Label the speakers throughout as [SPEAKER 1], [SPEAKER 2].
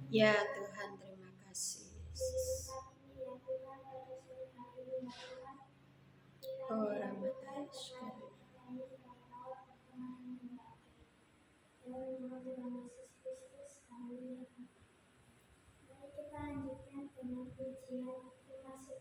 [SPEAKER 1] Ya Tuhan, terima kasih. Oh, Ramadhan.
[SPEAKER 2] Kita lanjutkan dengan pujian termasuk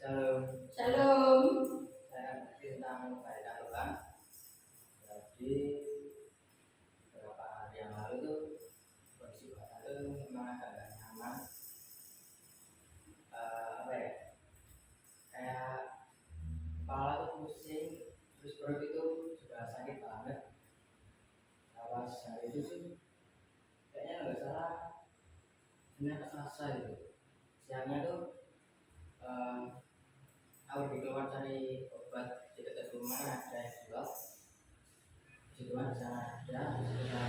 [SPEAKER 3] Shalom,
[SPEAKER 1] Shalom.
[SPEAKER 3] saya tentang Baita Tuhan. Jadi beberapa hari yang lalu tuh kondisi badan tuh memang agak gak nyaman. Apa ya? Kayak kepala tuh pusing, terus perut itu juga sakit banget. Awas hari itu sih kayaknya nggak salah, Senin atau Selasa gitu. Siangnya tuh aku pergi keluar cari obat di dekat rumah ada yang jual. Di sana ada sekitar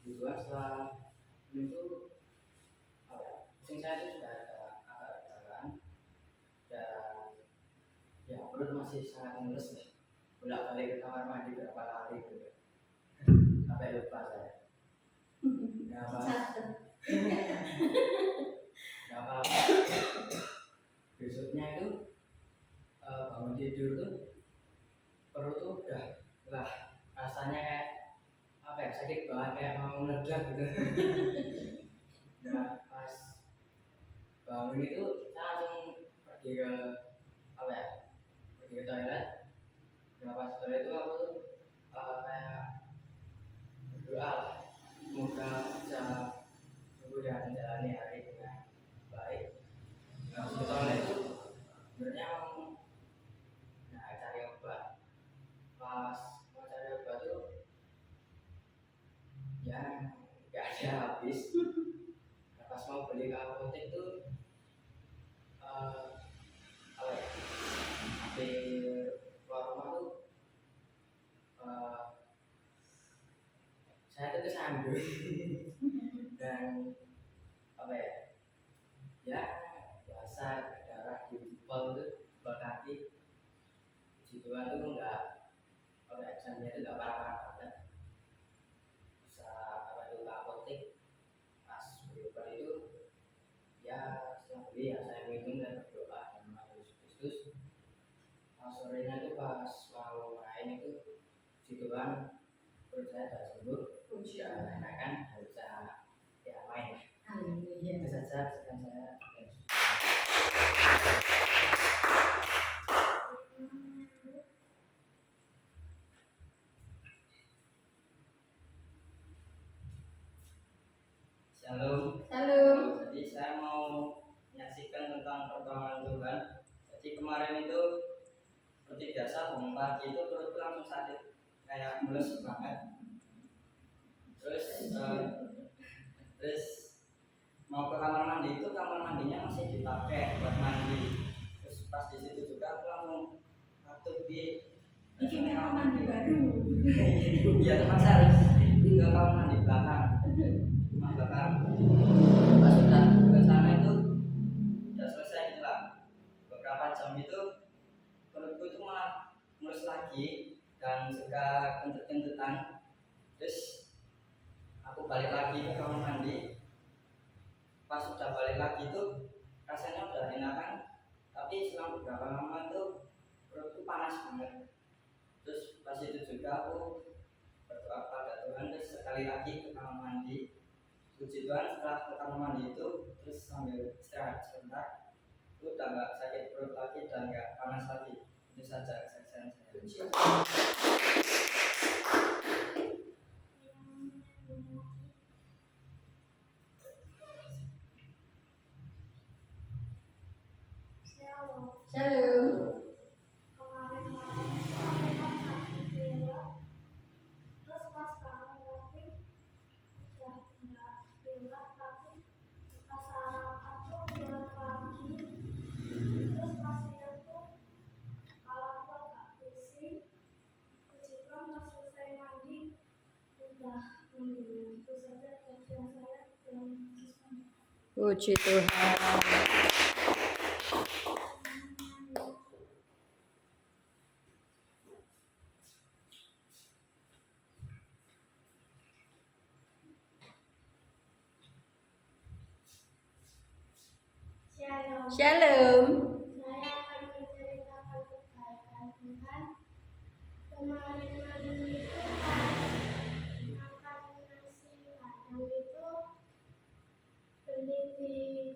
[SPEAKER 3] dijual setelah itu apa ya, pusing saya itu sudah agak jalan dan ya perut masih sangat mules nih, bolak balik ke kamar mandi berapa kali gitu sampai lupa saya nggak apa nggak apa besoknya itu bangun tidur tuh perut tuh udah lah rasanya kayak apa ya, sakit banget kayak mau meledak gitu. Nah pas bangun itu saya langsung pergi ke apa ya, pergi ke toilet. Nah pas toilet itu aku tuh kayak berdoa lah, semoga bisa sembuh dan menjalani hari dengan baik. Nah pas ke toilet itu sebenarnya mau cari obat. Pas mau cari obat tuh ya nggak ada habis. Nah, pas mau beli ke apotek tuh apa ya, hampir candu dan apa ya, ya biasa darah di jempol itu, jempol kaki, puji Tuhan itu enggak apa ya, jamnya itu enggak parah-parah banget, bisa apa itu ke apotek pas berobat itu ya setelah beli ya saya minum dan berdoa dan nama Yesus Kristus. Pas sorenya itu pas mau main itu puji Tuhan perut saya sudah sembuh, sudah enakan, bisa ya main. Itu saja pesan saya. Shalom.
[SPEAKER 1] Shalom.
[SPEAKER 3] Jadi saya mau menyaksikan tentang pertolongan Tuhan. Jadi kemarin itu seperti biasa bangun pagi itu perutku langsung sakit, kayak mules banget. Terus mau ke kamar mandi itu kamar mandinya masih dipakai buat mandi. Terus pas di situ juga aku langsung batuk di
[SPEAKER 1] Bikin kamar mandi baru.
[SPEAKER 3] Iya, terpaksa harus ke kamar mandi belakang. Rumah belakang. Pas sudah ke sana itu sudah selesai gitu lah. Beberapa jam itu perutku itu malah mulus lagi dan suka kentut-kentutan. Terus aku balik lagi ke kamar mandi. Pas sudah balik lagi itu rasanya udah enakan, tapi selang beberapa lama itu perutku panas banget. Terus pas itu juga aku berdoa pada Tuhan, terus sekali lagi ke kamar mandi. Puji Tuhan setelah ke kamar mandi itu terus sambil istirahat sebentar, itu udah nggak sakit perut lagi dan nggak panas lagi. Itu saja kesaksian saya.
[SPEAKER 1] Shalom. Puji Tuhan.
[SPEAKER 2] Shalom.
[SPEAKER 1] Shalom.
[SPEAKER 2] Saya akan menceritakan kebaikan Tuhan. Kemarin malam itu pas makan nasi padang itu beli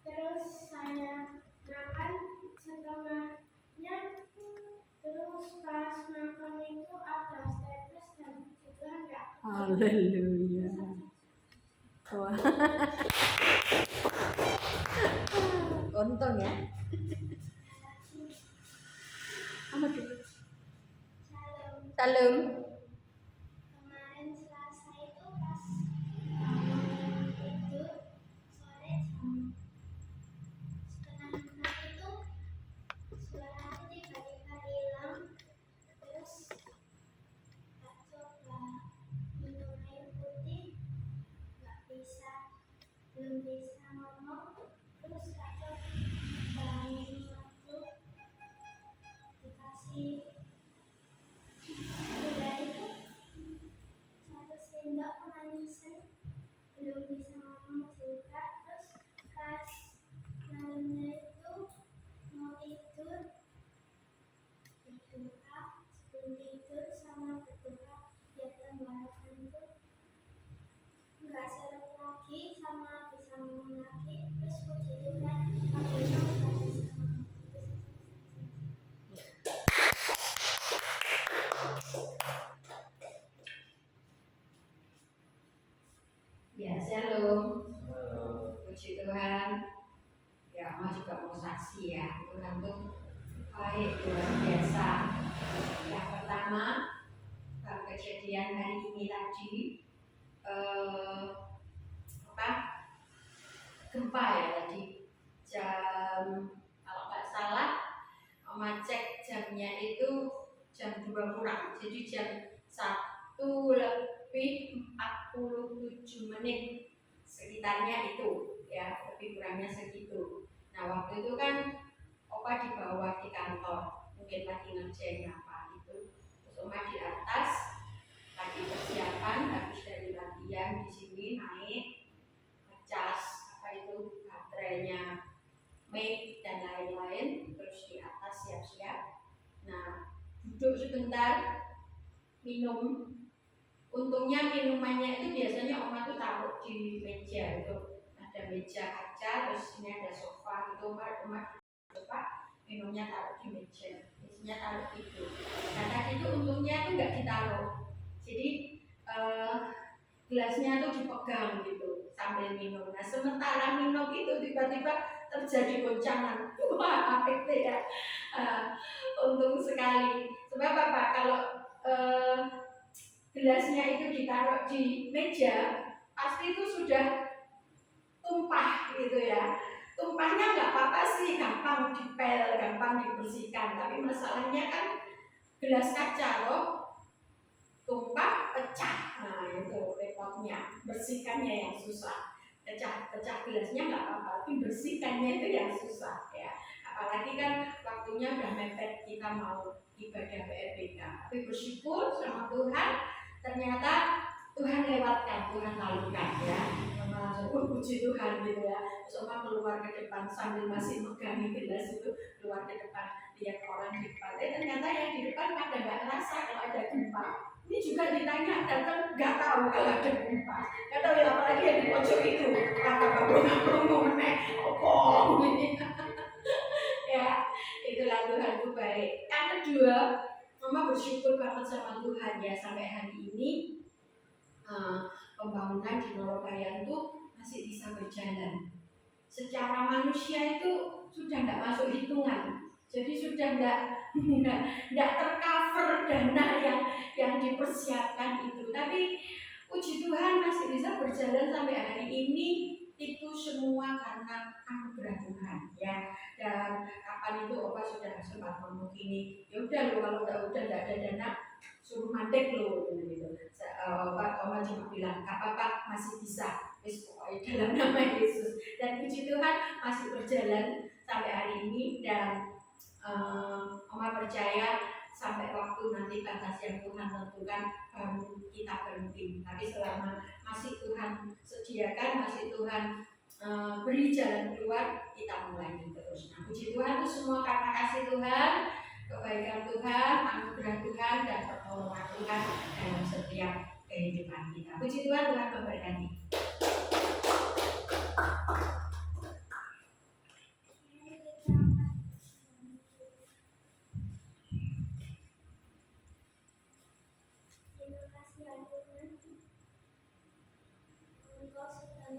[SPEAKER 2] terus saya makan setengahnya, terus pas makan itu ada tetes dan juga enggak.
[SPEAKER 1] Haleluya. Wah. Untung ya. Apa dulu?
[SPEAKER 2] Shalom.
[SPEAKER 1] Shalom.
[SPEAKER 2] Kemarin Selasa itu pas bangun tidur sore jam setengah 6 itu suara aku tiba-tiba hilang. Terus tak coba minum air putih, belum bisa ngomong. Terus tak coba minum waktu dikasih udah itu 1 sendok pemanisan, belum bisa ngomong juga. Terus pas malamnya itu mau tidur, berdoa sebelum tidur sama berdoa biar tenggorokan itu nggak seret lagi sama bisa ngomong lagi. Terus puji Tuhan akhirnya udah bisa ngomong.
[SPEAKER 1] Ya, shalom. Puji Tuhan. Ya, mau juga mau saksi ya. Tuhan tuh baik, luar biasa. Yang pertama, kejadian hari ini tadi, gempa ya tadi. Jam, kalau nggak salah, Oma cek jamnya itu jam jam 2 kurang. Jadi jam 1:47 sekitarnya itu ya, lebih kurangnya segitu. Nah waktu itu kan Opa di bawah di kantor, mungkin lagi ngerjain apa itu, terus Oma di atas lagi persiapan habis dari latihan di sini naik ngecas apa itu baterainya, mic dan lain-lain, terus di atas siap-siap. Nah duduk sebentar minum. Untungnya minumannya itu biasanya Oma tuh taruh di meja itu, ada meja kaca, terus ini ada sofa gitu, Oma sofa, minumnya taruh di meja, biasanya taruh itu. Nah tadi itu untungnya tuh nggak ditaruh, jadi gelasnya tuh dipegang gitu sambil minum. Nah sementara minum itu tiba-tiba terjadi goncangan, wah itu ya, untung sekali. Sebab apa? Kalau gelasnya itu ditaruh di meja, pasti itu sudah tumpah gitu ya. Tumpahnya nggak apa-apa sih, gampang dipel, gampang dibersihkan. Tapi masalahnya kan gelas kaca loh, tumpah pecah. Nah itu repotnya, bersihkannya yang susah. Pecah gelasnya nggak apa-apa, tapi bersihkannya itu yang susah ya. Apalagi kan waktunya udah mepet, kita mau ibadah PRBK. Tapi bersyukur sama Tuhan, ternyata Tuhan lewatkan, Tuhan lalukan ya. Langsung puji Tuhan gitu ya. Terus keluar ke depan sambil masih megang gelas itu, keluar ke depan lihat orang di depan. Ternyata yang di depan pada nggak ngerasa kalau ada gempa. Ini juga ditanya, datang nggak tahu kalau ada gempa. Nggak tahu ya, apalagi yang di pojok itu kata bangun meneh, opong ini. Ya, itulah Tuhan itu baik. Yang kedua, Mama bersyukur banget sama Tuhan ya, sampai hari ini pembangunan di Norobayan itu masih bisa berjalan. Secara manusia itu sudah tidak masuk hitungan, jadi sudah tidak tercover dana yang dipersiapkan itu. Tapi puji Tuhan masih bisa berjalan sampai hari ini. Itu semua karena anugerah Tuhan ya. Dan kapan itu Opa sudah sempat ngomong gini, ya udah lo kalau udah tidak ada dana suruh mandek lo gitu. Oma cuma bilang gak apa-apa, masih bisa, wis pokoknya dalam nama Yesus. Dan puji Tuhan masih berjalan sampai hari ini. Dan Oma percaya sampai waktu nanti batas yang Tuhan tentukan baru kita berhenti. Tapi selama masih Tuhan sediakan, masih Tuhan beri jalan keluar, kita mulai terus. Nah puji Tuhan itu semua karena kasih Tuhan, kebaikan Tuhan, anugerah Tuhan, dan pertolongan Tuhan dalam setiap kehidupan kita. Puji Tuhan, Tuhan memberkati. Terima kasih.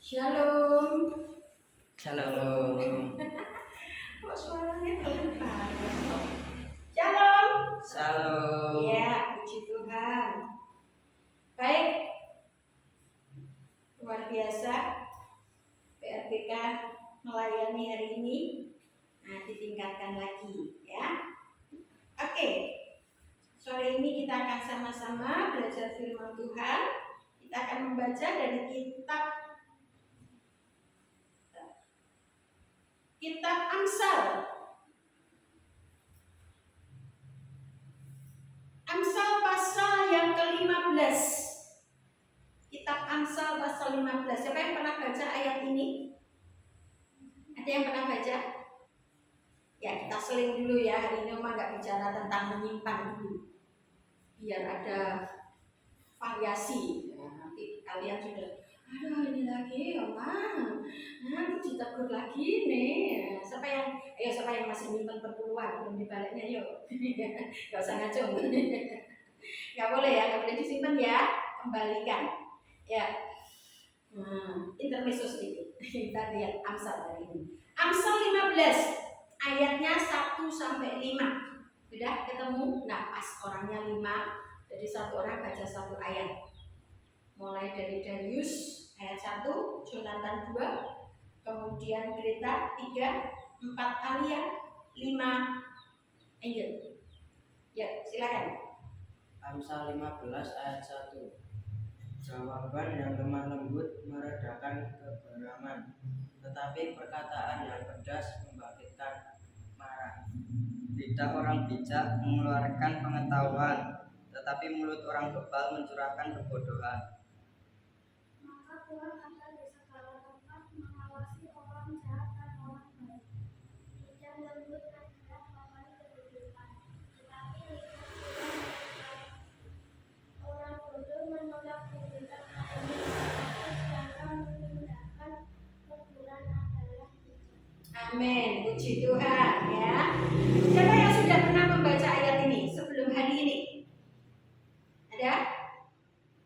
[SPEAKER 1] Shalom.
[SPEAKER 3] Shalom.
[SPEAKER 1] Kok suaranya pelan banget? Shalom.
[SPEAKER 3] Shalom.
[SPEAKER 1] Ya, puji Tuhan. Baik, luar biasa. PRBK melayani hari ini. Nah, ditingkatkan lagi ya. Oke. Sore ini kita akan sama-sama belajar firman Tuhan. Kita akan membaca dari kitab Amsal. Amsal pasal yang ke-15. Kitab Amsal pasal 15. Siapa yang pernah baca ayat ini? Ada yang pernah baca? Ya, kita seling dulu ya. Hari ini Oma nggak bicara tentang menyimpan dulu, biar ada variasi. Ya, nanti kalian sudah, aduh ini lagi Oma, nanti ditegur lagi nih. Siapa yang masih nyimpan perpuluhan belum dibaliknya yuk. Gak usah ngacung. Gak boleh ya, gak boleh disimpan ya, kembalikan ya. Intermezzo sedikit. Kita lihat Amsal hari ini. Amsal 15 ayatnya 1 sampai 5. Sudah ketemu? Nah, pas orangnya 5. Jadi satu orang baca satu ayat. Mulai dari Darius ayat 1, Jonathan 2, kemudian Greta 3, 4 Alia, 5 Angel. Ya, silakan.
[SPEAKER 3] Amsal 15 ayat 1. Jawaban yang lemah lembut meredakan kegeraman, tetapi perkataan yang pedas membangkitkan marah. Lidah orang bijak mengeluarkan pengetahuan, tetapi mulut orang bebal mencurahkan kebodohan.
[SPEAKER 2] Maka Tuhan akan di segala tempat mengawasi orang jahat dan orang baik. Lidah lembut adalah papan kehidupan, tetapi lidah Tuhan orang bodoh menolak pemberitahuan ini, sedangkan meninggalkan teguran adalah bijak.
[SPEAKER 1] Amin, puji Tuhan ya. Siapa yang sudah pernah membaca ayat ini sebelum hari ini? Ada?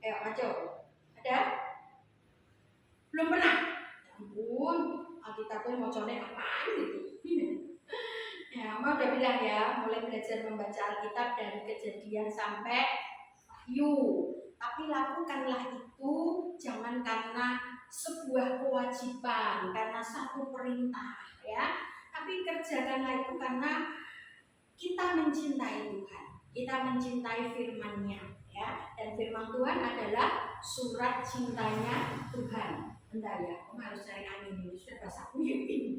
[SPEAKER 1] Ayo, maju. Ada? Belum pernah? Ya ampun, Alkitabnya mau apaan gitu. Ya, Mama udah bilang ya, mulai belajar membaca Alkitab dari Kejadian sampai Wahyu. Tapi lakukanlah itu jangan karena sebuah kewajiban, karena satu perintah ya. Tapi kerjakanlah itu karena kita mencintai Tuhan, kita mencintai firman-Nya ya. Dan firman Tuhan adalah surat cintanya Tuhan. Bentar ya, Om harus cari angin ini, sudah basah kuyup ini.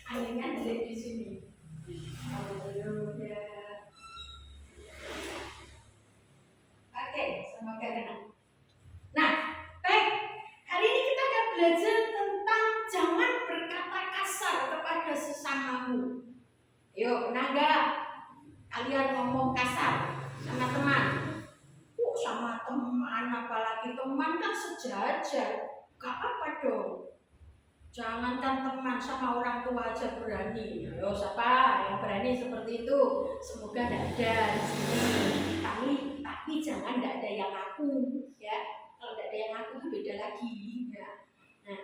[SPEAKER 1] Anginnya jelek di sini. Haleluya. Oke, semoga enak. Nah, baik. Hari ini kita akan belajar tentang jangan berkata kasar kepada sesamamu. Yuk, pernah nggak kalian ngomong kasar sama teman? Sama teman, apalagi teman kan sejajar, gak apa-apa dong. Jangankan teman, sama orang tua aja berani. Ayo, siapa yang berani seperti itu? Semoga tidak ada di sini. Tapi jangan tidak ada yang ngaku, ya. Kalau tidak ada yang ngaku itu beda lagi. Ya. Nah,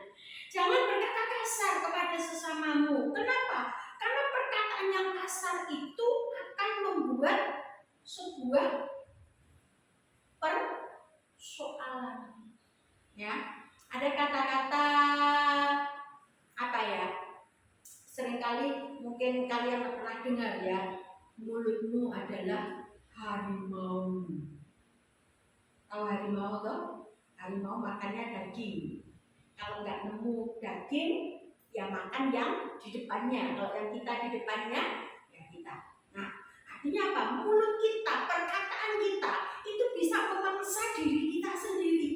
[SPEAKER 1] jangan berkata kasar kepada sesamamu. Kenapa? Karena perkataan yang kasar itu akan membuat sebuah persoalan. Ya, ada kata-kata apa ya? Seringkali mungkin kalian pernah dengar ya, mulutmu adalah harimau. Tahu harimau toh? Harimau makannya daging. Kalau nggak nemu daging, ya makan yang di depannya. Kalau yang kita di depannya, ya kita. Nah, artinya apa? Mulut kita, perkataan kita itu bisa memangsa diri kita sendiri.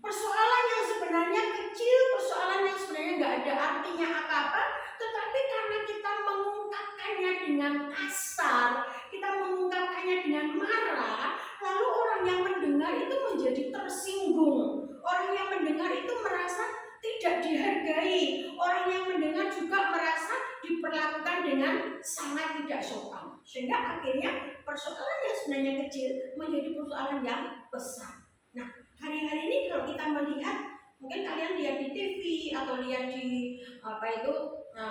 [SPEAKER 1] Persoalan yang sebenarnya kecil, persoalan yang sebenarnya nggak ada artinya apa-apa, tetapi karena kita mengungkapkannya dengan kasar, kita mengungkapkannya dengan marah, lalu orang yang mendengar itu menjadi tersinggung. Orang yang mendengar itu merasa tidak dihargai. Orang yang mendengar juga merasa diperlakukan dengan sangat tidak sopan. Sehingga akhirnya persoalan yang sebenarnya kecil menjadi persoalan yang besar. Nah, hari-hari ini kalau kita melihat, mungkin kalian lihat di TV atau lihat di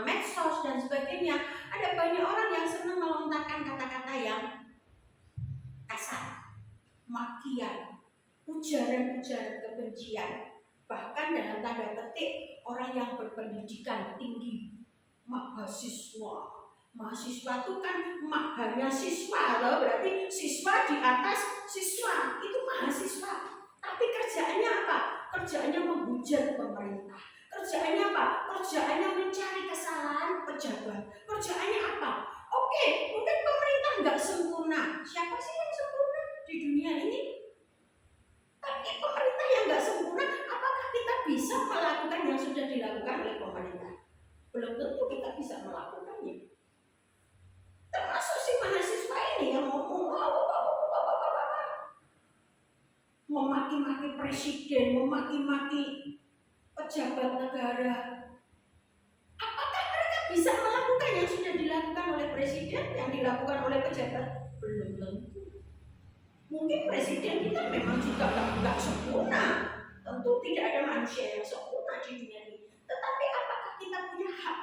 [SPEAKER 1] medsos dan sebagainya, ada banyak orang yang senang melontarkan kata-kata yang kasar, makian, ujaran-ujaran kebencian, bahkan dalam tanda petik orang yang berpendidikan tinggi, mahasiswa. Mahasiswa itu kan hanya siswa loh, berarti siswa di atas siswa, itu mahasiswa. Tapi kerjaannya apa? Kerjaannya menghujat pemerintah. Kerjaannya apa? Kerjaannya mencari kesalahan pejabat. Kerjaannya apa? Oke, mungkin pemerintah nggak sempurna. Siapa sih yang sempurna di dunia ini? Tapi pemerintah yang nggak sempurna, apakah kita bisa melakukan yang sudah dilakukan oleh pemerintah? Belum tentu kita bisa melakukannya. Termasuk si mahasiswa ini yang ngomong memaki-maki presiden, memaki-maki pejabat negara. Apakah mereka bisa melakukan yang sudah dilakukan oleh presiden, yang dilakukan oleh pejabat? Belum tentu. Mungkin presiden kita memang juga nggak sempurna. Tentu tidak ada manusia yang sempurna di dunia ini. Tetapi apakah kita punya hak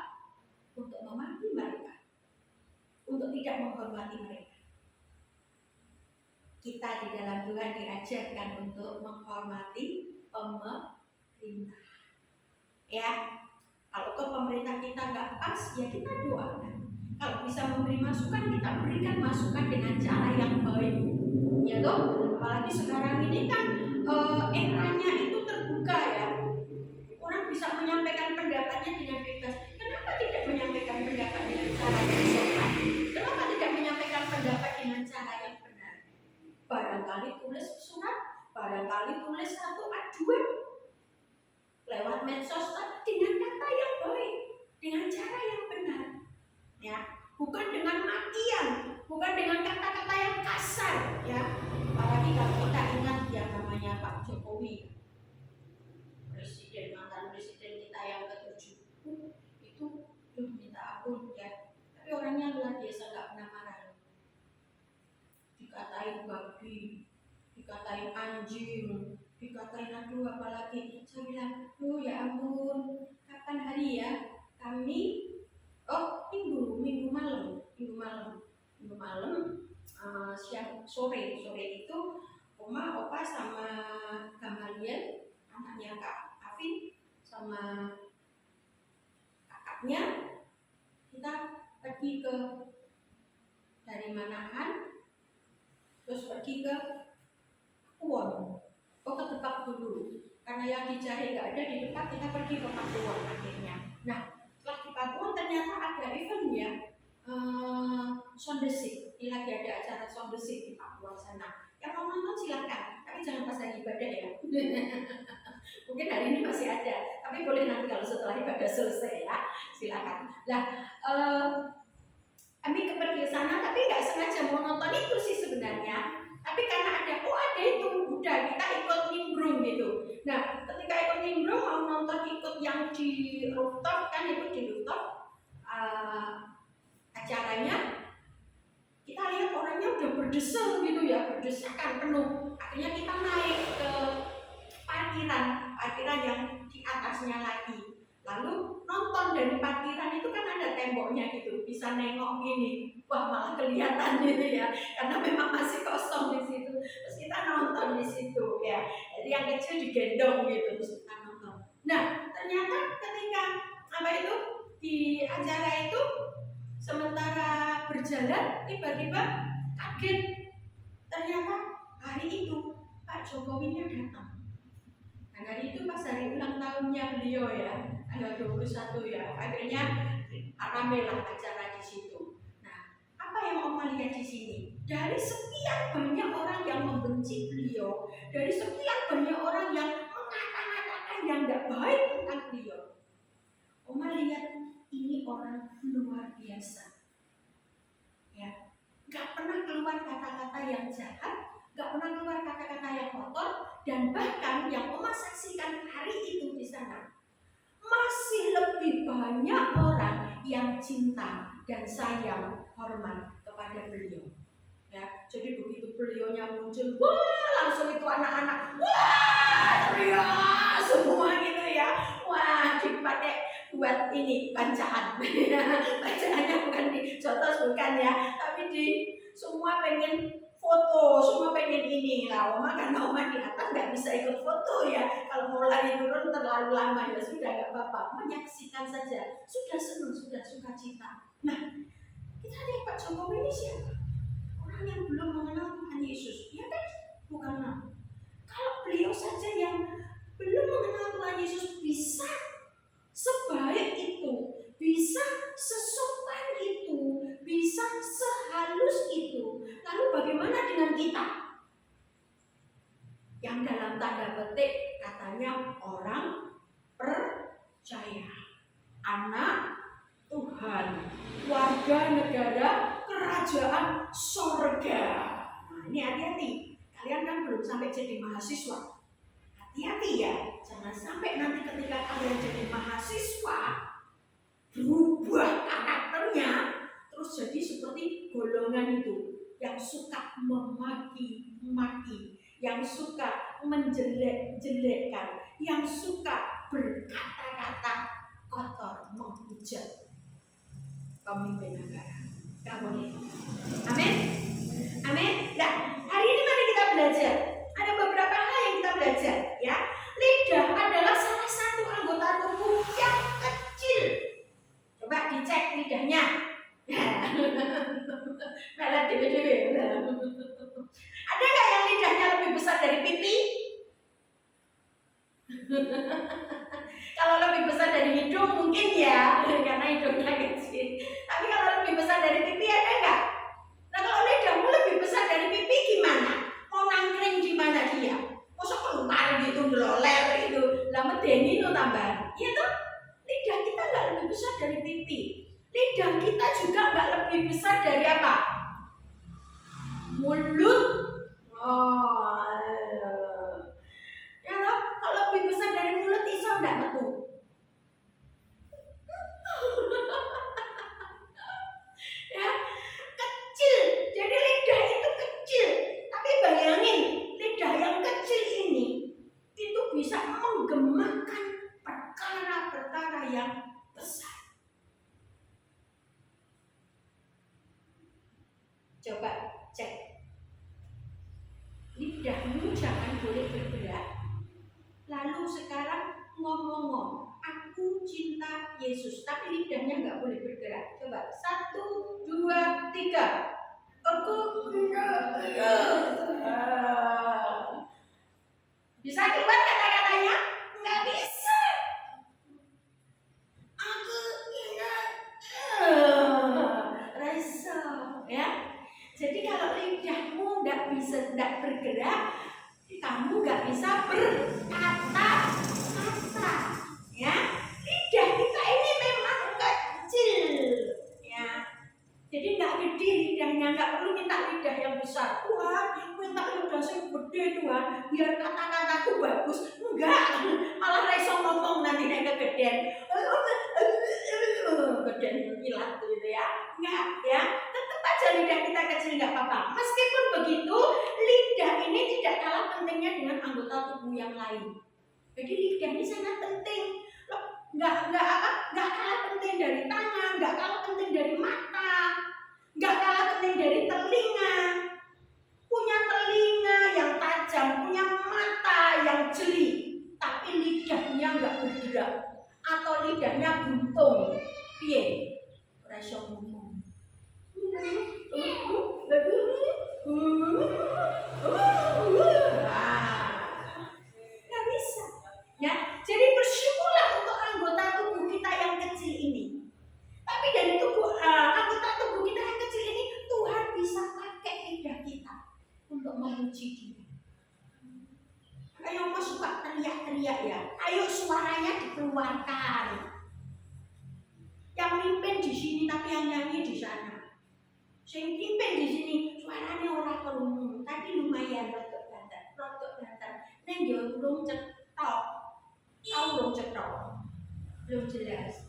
[SPEAKER 1] untuk memaki mereka? Untuk tidak menghormati mereka? Kita di dalam Tuhan diajarkan untuk menghormati pemerintah. Ya, kalau ke pemerintah kita nggak pas, ya kita doakan. Kalau bisa memberi masukan, kita berikan masukan dengan cara yang baik. Ya toh, apalagi sekarang ini kan eranya itu terbuka ya. Orang bisa menyampaikan pendapatnya dengan bebas. Kenapa tidak menyampaikan pendapat dengan cara yang sopan? Kenapa tidak menyampaikan pendapat dengan cara yang benar? Barangkali tulis surat, barangkali tulis satu aduan lewat medsos dengan kata yang baik, dengan cara yang benar, ya, bukan dengan makian, bukan dengan kata-kata yang kasar, ya. Apalagi kalau kita ingat yang namanya Pak Jokowi, mantan presiden kita yang ke-7, itu minta ampun ya, tapi orangnya luar biasa, nggak pernah marah. Dikatain babi, dikatain anjing, dikatain aduh apalagi. Saya bilang, ya ampun, kapan hari ya kami, minggu malam, siang sore itu Oma, Opa sama Gamaliel, anaknya Kak Afin sama kakaknya, kita pergi dari Manahan, terus pergi ke Pakuwon. Ke Depak dulu, karena yang dicari nggak ada di Depak, kita pergi ke Pakuwon akhirnya. Nah, setelah di Pakuwon ternyata ada event ya, Sondesik. Ini lagi ada acara Sondesik di Pakuwon sana. Yang mau nonton silakan, tapi jangan pas lagi ibadah ya. Mungkin hari ini masih ada, tapi boleh nanti kalau setelah ibadah selesai ya, silakan. Nah, kami pergi ke sana, tapi nggak sengaja mau nonton itu sih sebenarnya. Tapi karena ada itu, udah kita ikut nimbrung gitu. Nah, ketika ikut nimbrung mau nonton ikut yang di rooftop kan, itu di rooftop acaranya, kita lihat orangnya udah berdesel gitu ya, berdesakan penuh. Akhirnya kita naik ke parkiran yang di atasnya lagi. Lalu nonton dari parkiran itu kan ada temboknya gitu, bisa nengok gini, wah malah kelihatan gitu ya, karena memang masih kosong di situ. Terus kita nonton di situ ya, jadi yang kecil digendong gitu, terus kita nonton. Nah ternyata ketika di acara itu, sementara berjalan tiba-tiba kaget, ternyata hari itu Pak Jokowi-nya datang. Nah hari itu pas hari ulang tahunnya beliau ya, tanggal 21 ya, akhirnya ramelah acara di situ. Nah, apa yang Oma lihat di sini? Dari sekian banyak orang yang membenci beliau, dari sekian banyak orang yang mengatakan yang tidak baik tentang beliau, Oma lihat ini orang luar biasa. Ya, nggak pernah keluar kata-kata yang jahat, nggak pernah keluar kata-kata yang kotor, dan bahkan yang Oma saksikan hari itu di sana, masih lebih banyak orang yang cinta dan sayang, hormat kepada beliau. Ya, jadi begitu beliaunya muncul, wah langsung itu anak-anak, wah teriak, ini bacaan. Bacaannya bukan di jotos, bukan ya, tapi di semua pengen foto, semua pengen ini lah. Oma karena Oma di atas nggak bisa ikut foto ya. Kalau mau lari turun terlalu lama ya sudah nggak apa-apa, menyaksikan saja. Sudah senang, sudah suka cita. Nah, kita lihat Pak Jokowi ini siapa? Orang yang belum mengenal Tuhan Yesus, ya kan? Bukan. Kalau beliau saja yang belum mengenal Tuhan Yesus bisa sebaik itu, bisa sesopan itu, bisa sehalus itu. Lalu bagaimana dengan kita? Yang dalam tanda petik katanya orang percaya, anak Tuhan, warga negara kerajaan sorga. Nah, ini hati-hati. Kalian kan belum sampai jadi mahasiswa. Hati-hati ya, jangan sampai nanti ketika kalian jadi mahasiswa berubah karakternya terus jadi seperti golongan itu yang suka memaki-maki, yang suka menjelek-jelekkan, yang suka berkata-kata kotor, menghujat pemimpin negara. Gak boleh. Amin. Amin. Nah, hari ini mari kita belajar. Ada beberapa hal yang kita belajar, ya. Lidah adalah salah satu anggota tubuh yang kecil. Coba dicek lidahnya. Malah dewe-dewe. Ada nggak yang lidahnya lebih besar dari pipi? Kalau lebih besar dari hidung mungkin ya, karena hidungnya kecil. Tapi kalau lebih besar dari pipi ada nggak? Nah, kalau lidahmu lebih besar dari pipi gimana? Mau nangkring di mana dia? Masa keluar gitu, meloler gitu. Lah medeni itu tambah. Iya tuh, lidah kita nggak lebih besar dari pipi. Lidah kita juga nggak lebih besar dari apa? Mulut. Oh, ya loh, kalau lebih besar dari mulut iso nggak metu? Ya, kecil. Jadi lidah itu kecil. Tapi bayangin, lidah yang kecil ini itu bisa menggemakan perkara-perkara yang besar. Coba cek. Lidahmu jangan boleh bergerak. Lalu sekarang ngomong, aku cinta Yesus, tapi lidahnya nggak boleh bergerak. Coba 1, 2, 3. Aku cinta Yesus. Bisa keluar kata-katanya? Nggak bisa. Aku cinta Rasa, ya. Jadi kalau lidahmu nggak bergerak, kamu nggak bisa berkata-kata, ya. Lidah kita ini memang kecil, ya. Jadi nggak gede lidahnya, nggak perlu minta lidah yang besar. Tuhan, minta lidah yang gede Tuhan, biar kata-kataku bagus. Enggak, malah reso ngomong nanti yang kegedean. Gedean kilat gitu ya. Enggak, ya. Tetap aja lidah kita kecil nggak apa-apa. Meskipun begitu, lidah ini tidak kalah pentingnya dengan anggota tubuh yang lain. Jadi lidah ini sangat penting. Nggak kalah penting dari tangan, nggak kalah penting dari mata, nggak kalah penting dari telinga. Punya telinga yang tajam, punya mata yang jeli, tapi lidahnya nggak bergerak atau lidahnya buntung. Piye? Rasa ngomong. Nggak bisa. Ya, jadi bersyukurlah untuk anggota tubuh kita yang kecil ini. Tapi dari anggota tubuh kita yang kecil ini, Tuhan bisa pakai lidah kita untuk memuji Dia. Ayo, Mas suka teriak-teriak ya. Ayo suaranya dikeluarkan. Yang mimpin di sini tapi yang nyanyi di sana. Yang mimpin di sini suaranya orang kelumung. Tadi lumayan rotok banter. Neng yo belum cetok. Tahu belum cetok. Belum jelas.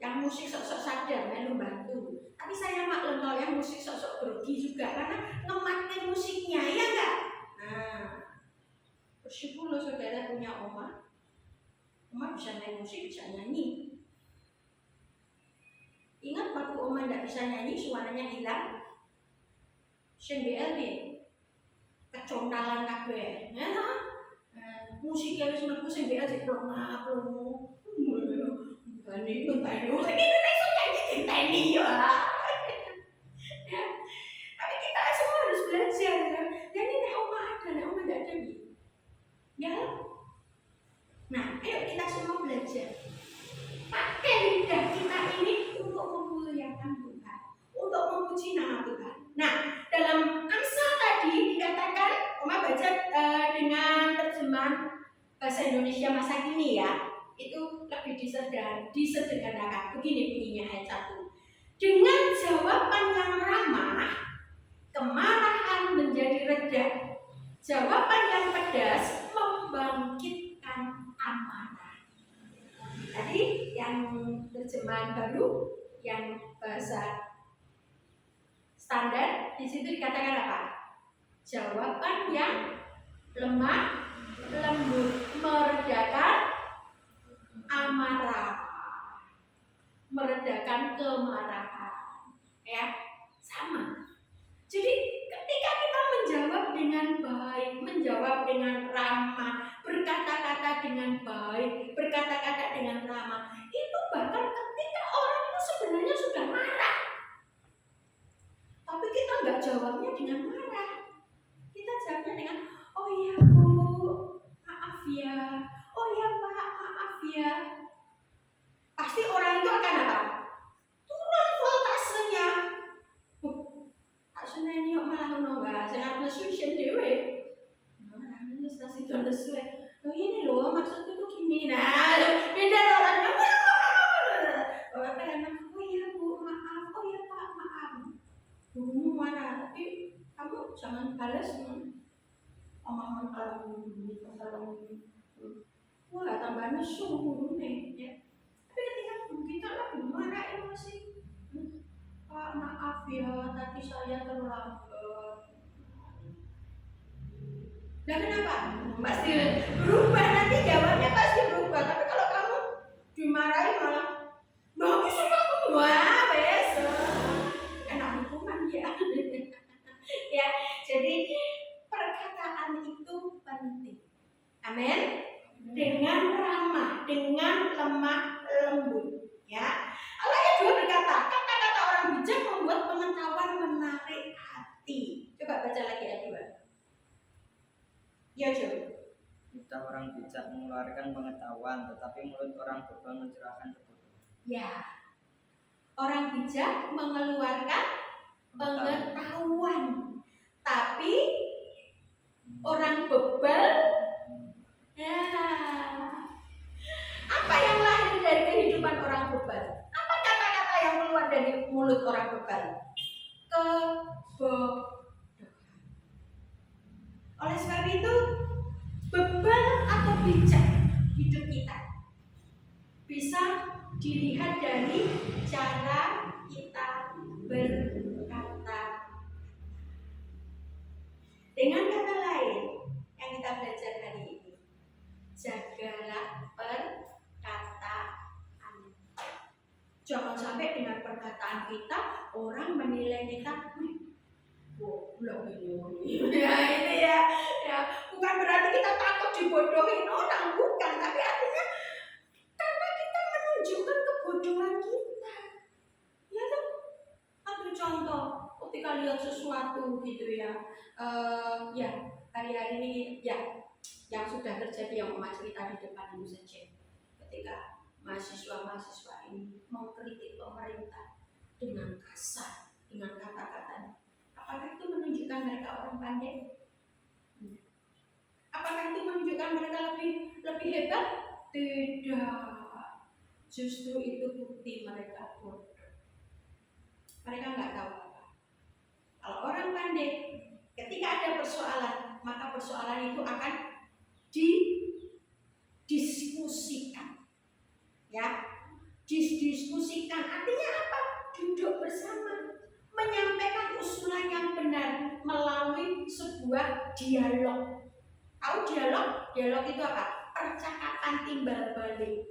[SPEAKER 1] Yang musik sok-sok sadar melu bantu. Tapi saya maklum kalau yang musik sok-sok grogi juga karena ngematin musiknya, ya enggak? Nah, bersyukur loh saudara punya oma. Oma bisa main musik, bisa nyanyi. Ingat waktu Oma tidak bisa nyanyi, suaranya hilang. Sendiri kecondalan kabeh. Musiknya wis mlebu sing BL sik plong-plong. Ngene iso nyanyi diteni ya. Tapi kita semua harus belajar kan. Dan ini nek Oma ada, nek Oma tidak ada gitu. Ya. Nah, ayo kita semua belajar. Pakai lidah kita ini untuk memuliakan Tuhan, untuk memuji nama Tuhan. Nah, dalam Amsal tadi dikatakan, Oma baca dengan terjemahan bahasa Indonesia masa kini ya, itu lebih disederhanakan. Begini bunyinya ayat 1. Dengan jawaban yang ramah, kemarahan menjadi reda. Jawaban yang pedas membangkitkan amarah. Tadi yang terjemahan baru, yang bahasa standar, di situ dikatakan apa? Jawaban yang lemah, lembut, meredakan amarah, meredakan kemarahan. Ya, sama. Jadi ketika kita menjawab dengan baik, menjawab dengan ramah, berkata-kata dengan baik, berkata-kata dengan ramah, itu bahkan ketika orang itu sebenarnya sudah marah, tapi kita nggak jawabnya dengan marah, kita jawabnya dengan oh iya Bu, maaf ya, oh iya Pak, maaf ya. Pasti orang itu akan apa? Turun voltasenya. Seneni kok malah ngono enggak, sangat nesuisen dhewe. Nah, ini stasi don nesu. Oh ini loh, maksudku tuh gini. Nah, beda orang. Oh, oh iya Bu, maaf. Oh iya Pak, maaf. Bu marah, tapi kamu jangan balas omongan kalau wah, tambah nesu nih ya. Tapi ketika kita lagi marah emosi. Pak, maaf ya, tadi saya terlambat. Nah kenapa? Pasti berubah, nanti jawabnya pasti berubah. Tapi kalau kamu dimarahi malah bagus kamu, wah besok enak hukuman ya. Ya, jadi perkataan itu penting. Amin. Dengan ramah, dengan lemah lembut. Ya. Allah juga berkata, kata-kata orang bijak membuat pengetahuan menarik hati. Coba baca lagi ayat 2. Ya, coba.
[SPEAKER 4] Lidah orang bijak mengeluarkan pengetahuan, tetapi mulut orang bebal mencurahkan kebodohan.
[SPEAKER 1] Ya. Orang bijak mengeluarkan pengetahuan, tapi orang bebal ya. Apa yang lahir dari kehidupan orang bebal? Apa kata-kata yang keluar dari mulut orang bebal? Kebodohan. Oleh sebab itu, bebal atau bijak hidup kita bisa dilihat dari cara kita berkata. Dengan kata lain yang kita belajar hari ini, jagalah perkataan. Jangan sampai dengan perkataan kita orang menilai kita, goblok ini. Ya ini ya, bukan berarti kita takut dibodohin orang, bukan, tapi artinya karena kita menunjukkan kebodohan kita. Ya kan? Ambil contoh, ketika lihat sesuatu gitu ya, ya hari-hari ini ya yang sudah terjadi yang Oma cerita di depan ibu saja, ketika mahasiswa-mahasiswa ini mengkritik pemerintah dengan kasar, dengan kata-kata. Apakah itu menunjukkan mereka orang pandai? Apakah itu menunjukkan mereka lebih hebat? Tidak. Justru itu bukti mereka bodoh. Mereka nggak tahu apa. Kalau orang pandai, ketika ada persoalan, maka persoalan itu akan didiskusikan. Ya, didiskusikan artinya apa? Duduk bersama, menyampaikan usulan yang benar melalui sebuah dialog. Tahu dialog? Dialog itu apa? percakapan timbal balik,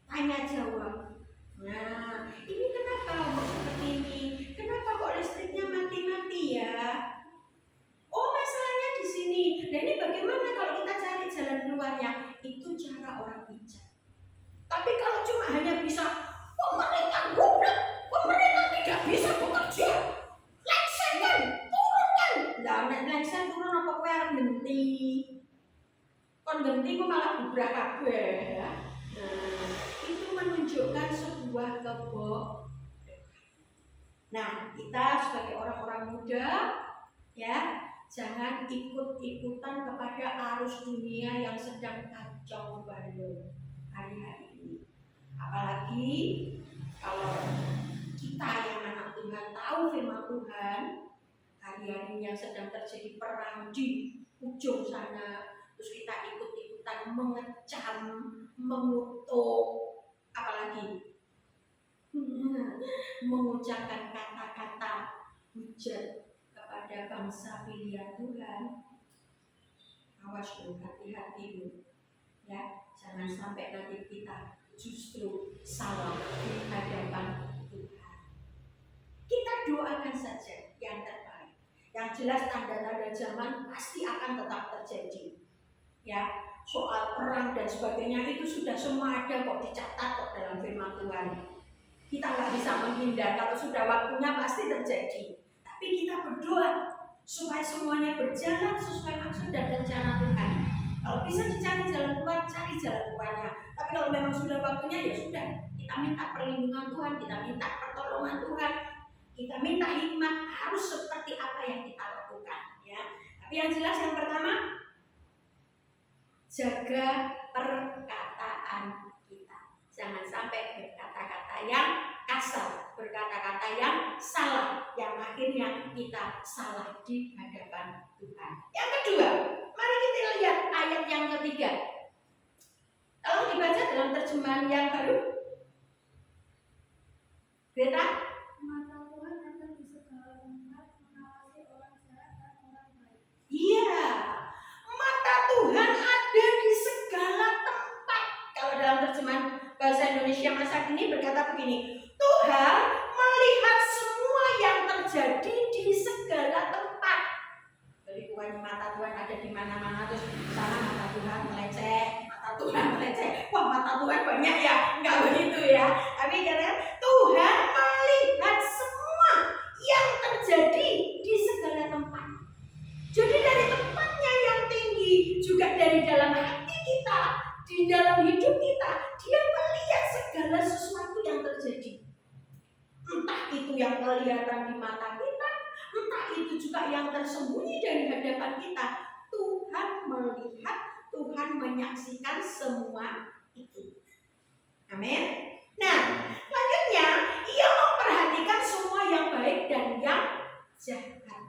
[SPEAKER 1] tanya jawab. Nah, ini kenapa kok seperti ini? Kenapa kok listriknya mati-mati ya? Oh, masalahnya di sini. Nah, ini bagaimana kalau kita cari jalan keluarnya? Itu cara orang bijak. Tapi kalau cuma hanya bisa pemerintah goblok, pemerintah tidak bisa bekerja, lengserkan, turunkan. Lah, nek lengser turun apa kowe arep genti? Kon genti kok malah bubrah kabeh ya. Nah, itu menunjukkan sebuah kebodohan. Nah, kita sebagai orang-orang muda ya, jangan ikut-ikutan kepada arus dunia yang sedang kacau balau hari-hari ini. Apalagi kalau kita yang anak Tuhan tahu firman Tuhan, hari-hari yang sedang terjadi perang di ujung sana, terus kita ikut-ikutan mengecam, mengutuk, apalagi mengucapkan kata-kata hujat kepada bangsa pilihan Tuhan. Awas dulu, hati-hati ya, jangan sampai nanti kita justru salah di hadapan Tuhan. Kita doakan saja yang terbaik. Yang jelas tanda-tanda zaman pasti akan tetap terjadi. Ya, soal perang dan sebagainya itu sudah semua ada kok, dicatat kok dalam firman Tuhan. Kita nggak bisa menghindar, kalau sudah waktunya pasti terjadi. Tapi kita berdoa supaya semuanya berjalan sesuai maksud dan rencana Tuhan. Kalau bisa dicari jalan keluar, cari jalan keluarnya. Tapi kalau memang sudah waktunya, ya sudah. Kita minta perlindungan Tuhan, kita minta pertolongan Tuhan, kita minta hikmat harus seperti apa yang kita lakukan. Ya. Tapi yang jelas yang pertama, jaga perkataan kita. Jangan sampai berkata-kata yang kasar, berkata-kata yang salah, yang akhirnya kita salah di hadapan Tuhan. Yang kedua, mari kita lihat ayat yang ketiga. Kalau dibaca dalam terjemahan yang baru, Greta?
[SPEAKER 2] Mata Tuhan akan di segala tempat mengawasi orang jahat dan orang baik.
[SPEAKER 1] Iya, mata Tuhan ada di segala tempat. Kalau dalam terjemahan bahasa Indonesia masa kini berkata begini, Tuhan melihat semua yang terjadi di segala tempat. Jadi bukan mata Tuhan ada di mana-mana, terus sana mata Tuhan meleceh, mata Tuhan meleceh. Wah, mata Tuhan banyak ya, enggak begitu ya. Tapi katanya Tuhan melihat semua yang terjadi di segala tempat. Jadi dari tempatnya yang tinggi, juga dari dalam hati kita, di dalam hidup kita, Dia melihat segala sesuatu yang terjadi. Entah itu yang kelihatan di mata kita, entah itu juga yang tersembunyi dari hadapan kita. Tuhan melihat, Tuhan menyaksikan semua itu. Amin. Nah, selanjutnya Ia memperhatikan semua yang baik dan yang jahat.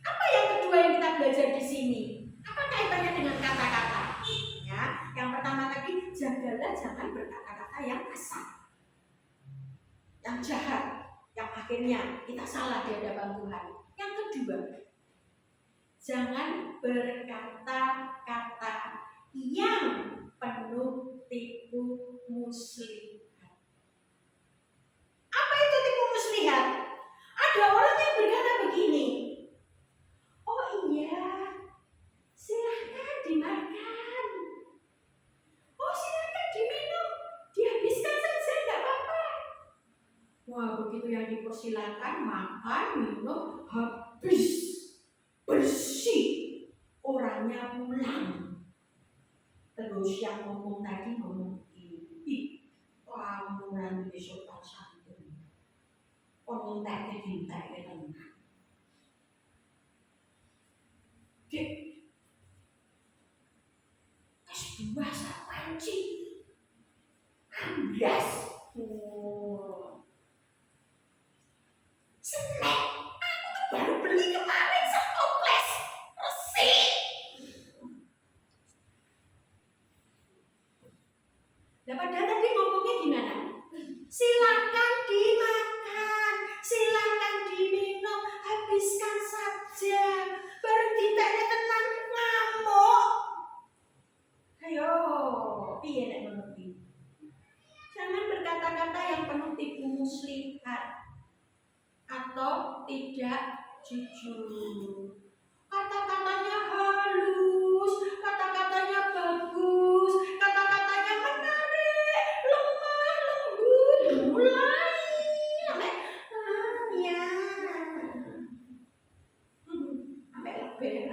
[SPEAKER 1] Apa yang kedua yang kita belajar di sini? Apa kaitannya dengan kata-kata? Ya, yang pertama tadi, jagalah jangan berkata-kata yang kasar, yang jahat, yang akhirnya kita salah di hadapan Tuhan. Yang kedua, jangan berkata-kata yang penuh tipu muslihat. Apa itu tipu muslihat? Ada orang yang berkata begini, oh iya, silahkan dimakan, oh silahkan diminum, dihabiskan saja, tidak apa-apa. Wah, begitu yang dipersilakan makan, minum, habis, bersih, orangnya pulang. Terus yang ngomong tadi ngomong ini, kamu nanti sopan santun, ngomong tadi dintai tenang. Dek, es buah sapanci, amblas, snack, aku baru beli kemarin setoples, resik. Nah, padahal tadi ngomongnya gimana? Silakan dimakan, silakan diminum, habiskan saja. Baru ditanya tenang ngamuk. muslihat atau tidak jujur. Kata-katanya halus, kata-katanya bagus, kata-katanya menarik, lemah lembut, mulai sampai ya, sampai lebih.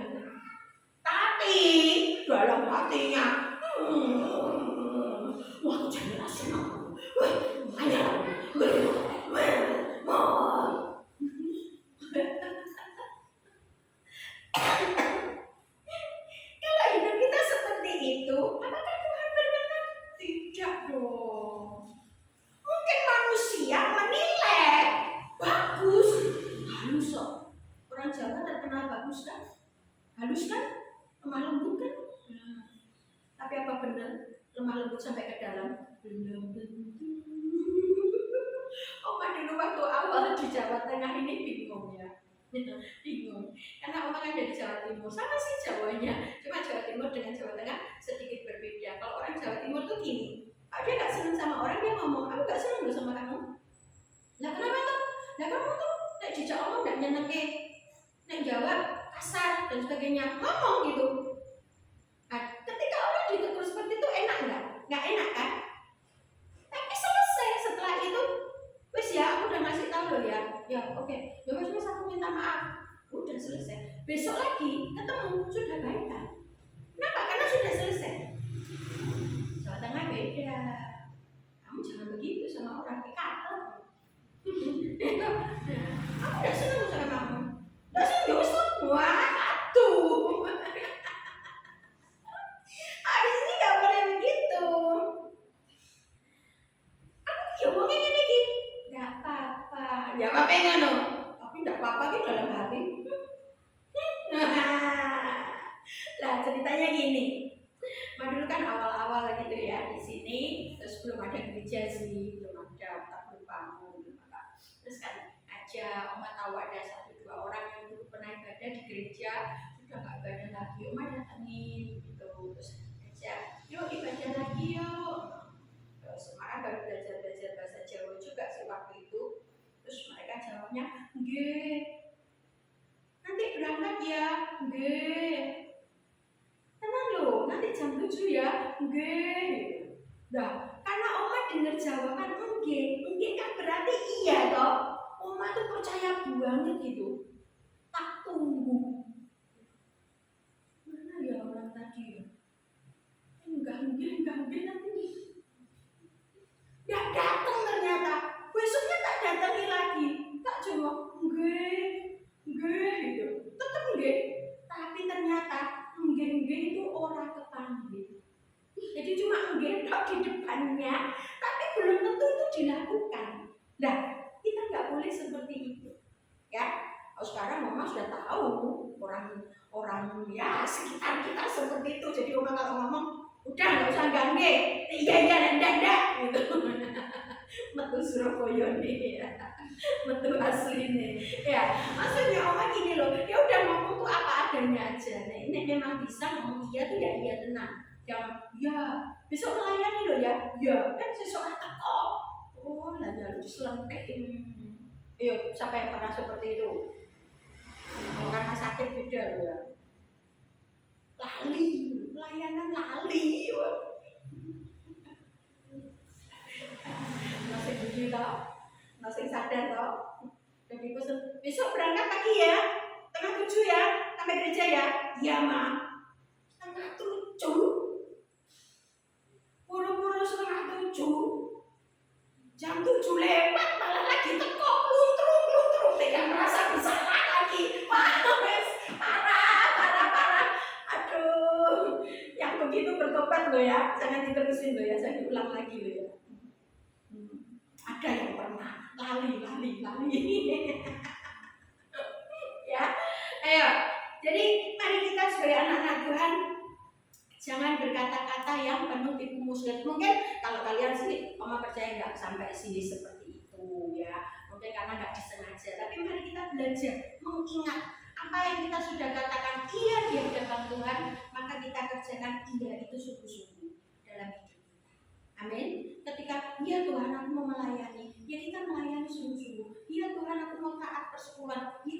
[SPEAKER 1] Tapi dalam hatinya, wah jelas senang. Ayo, kalau hidup kita seperti itu, apakah Tuhan berkenan? Tidak dong. Mungkin manusia menilai bagus, halus kok. Orang Jawa terkenal bagus kan? Halus kan? Lemah lembut kan? Tapi apa benar lemah lembut sampai ke dalam? Belum tentu. Oma dulu waktu awal di Jawa Tengah ini bingung ya. Bingung. Karena Oma kan dari Jawa Timur, sama sih Jawanya. Cuma Jawa Timur dengan Jawa Tengah sedikit berbeda. Kalau orang Jawa Timur tuh gini, kalau dia gak seneng sama orang, dia ngomong, aku gak seneng loh sama kamu. Lah kenapa tuh? Lah kamu tuh nek dijak omong gak nyenengke, nek jawab kasar dan sebagainya, ngomong gitu. Nah, ketika orang ditegur seperti itu enak nggak? Nggak enak kan? Tapi selesai setelah itu, wes ya aku udah ngasih tahu loh ya. Ya oke, ya wes aku minta maaf. Udah selesai. Besok lagi ketemu sudah baik kan? Kenapa? Karena sudah selesai. Jawa Tengah beda. Kamu jangan begitu sama orang kata. Aku udah seneng sama kamu. Udah seneng semua. Aduh. Habis ini gak boleh begitu. Aku ya ngomongin ini. Gak apa-apa. Ya apa pengen loh. Tapi gak apa-apa gitu dalam hati. Nah ceritanya gini. Dulu kan awal-awal gitu ya di sini, terus belum ada gereja sih, belum ada tabur bangun, belum ada. Terus kan aja Oma tahu ada 1-2 orang yang dulu pernah ibadah di gereja, sudah nggak ibadah lagi, Oma datengin gitu, terus aja, yuk ibadah lagi yuk. Terus Oma baru belajar bahasa Jawa juga sih waktu itu, terus mereka jawabnya, nggih. Nanti berangkat ya, nggih. Tenang loh, nanti jam 7 ya, nggih. Nah, karena Oma dengar jawaban nggih kan berarti iya toh. Oma tuh percaya banget gitu. Tak tunggu. Mana ya orang tadi ya? Enggak nanti. Nggak datang ternyata. Besoknya tak datangi lagi. Tak jawab nggih gitu. Tetap nggih. Tapi ternyata nggih itu orang kepanggil. Jadi cuma nggih di depannya, tapi belum tentu itu dilakukan. Nah, kita nggak boleh seperti itu, ya. Oh, sekarang Mama sudah tahu orang ya sekitar kita seperti itu. Jadi Mama kalau ngomong, udah nggak usah ganggu, iya enggak gitu. Metu Surabaya nih, ya. Metu asli nih, ya. Maksudnya Mama gini loh, ya udah ngomong tuh apa adanya aja. Nah, ini memang bisa ngomong iya tuh ya iya tenang. Jangan, ya besok melayani loh ya, kan sesuatu teko. Oh, lah ya lu selentekin. Ayo, siapa yang pernah seperti itu? Karena sakit beda loh ya. Lali, pelayanan lali. Masih begitu toh, masih sadar toh. Jadi besok berangkat pagi ya, 6:30 ya, sampai gereja ya. Iya Ma. 6:30. Buru-buru 6:30. Jam 7 lewat malah lagi teko pluntrung tidak merasa bersalah lagi. Wah, parah. Aduh, yang begitu bertobat loh ya, jangan diterusin loh ya, jangan diulang lagi loh ya. Ada yang pernah lali. Ya, ayo. Jadi mari kita sebagai anak-anak Tuhan jangan berkata-kata yang penuh tipu muslihat. Mungkin kalau kalian sih, Mama percaya nggak sampai sini seperti itu ya. Mungkin karena nggak disengaja. Tapi mari kita belajar mengingat apa yang kita sudah katakan iya di hadapan Tuhan, maka kita kerjakan iya itu sungguh-sungguh dalam hidup kita. Amin. Ketika iya Tuhan aku mau melayani, ya kita melayani sungguh-sungguh. Iya Tuhan, aku mau taat persepuluhan. Ya